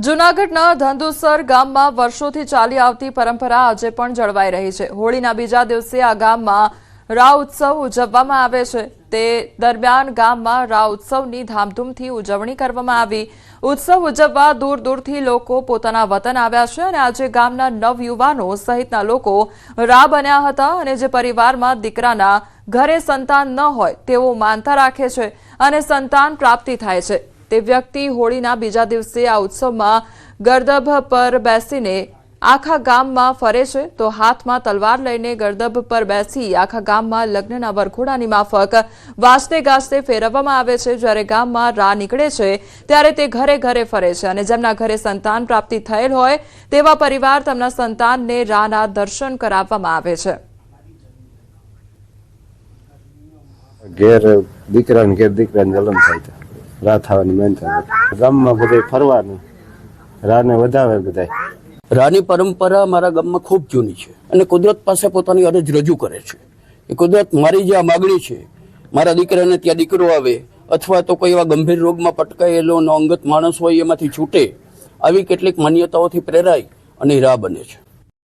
જૂનાગઢના ધંધુસર ગામમાં વર્ષોથી ચાલી આવતી પરંપરા આજે પણ જળવાઈ રહી છે। હોળીના બીજા દિવસે આ ગામમાં રા ઉત્સવ ઉજવવામાં આવે છે। તે દરમિયાન ગામમાં રા ઉત્સવની ધામધૂમથી ઉજવણી કરવામાં આવી। ઉત્સવ ઉજવવા દૂર દૂરથી લોકો પોતાના વતન આવ્યા છે અને આજે ગામના નવયુવાનો સહિતના લોકો રા બન્યા હતા અને જે પરિવારમાં દીકરાના ઘરે સંતાન ન હોય તેઓ માનતા રાખે છે અને સંતાન પ્રાપ્તિ થાય છે। તે વ્યક્તિ હોળીના બીજા દિવસે આ ઉત્સવમાં ગરદભ પર બેસીને આખા ગામમાં ફરે છે તો હાથમાં તલવાર લઈને ગરદભ પર બેસી આખા ગામમાં લગ્નના વરઘોડાની માફક વાજતે ગાજતે ફેરવવામાં આવે છે। જ્યારે ગામમાં રા નીકળે છે ત્યારે તે ઘરે ઘરે ફરે છે અને જેમના ઘરે સંતાન પ્રાપ્તિ થયેલ હોય તેવા પરિવાર તેમના સંતાનને રાના દર્શન કરાવવામાં આવે છે। ઘેર દીકરાને જલમ થાય છે, રા થવાની મેન થાય। ગામમાં બધે ફરવાનું, રાને વધાવે બધાય। રાની પરંપરા મારા ગામમાં ખૂબ જૂની છે અને કુદરત પાસે પોતાની અરજ રજૂ કરે છે કે કુદરત મારી જે આ માગણી છે, મારા દીકરાને ત્યાં દીકરો આવે અથવા તો કોઈ એવા ગંભીર રોગમાં પટકાયેલો અંગત માણસ હોય એમાંથી છૂટે, આવી કેટલીક માન્યતાઓથી પ્રેરાય અને રા બને છે।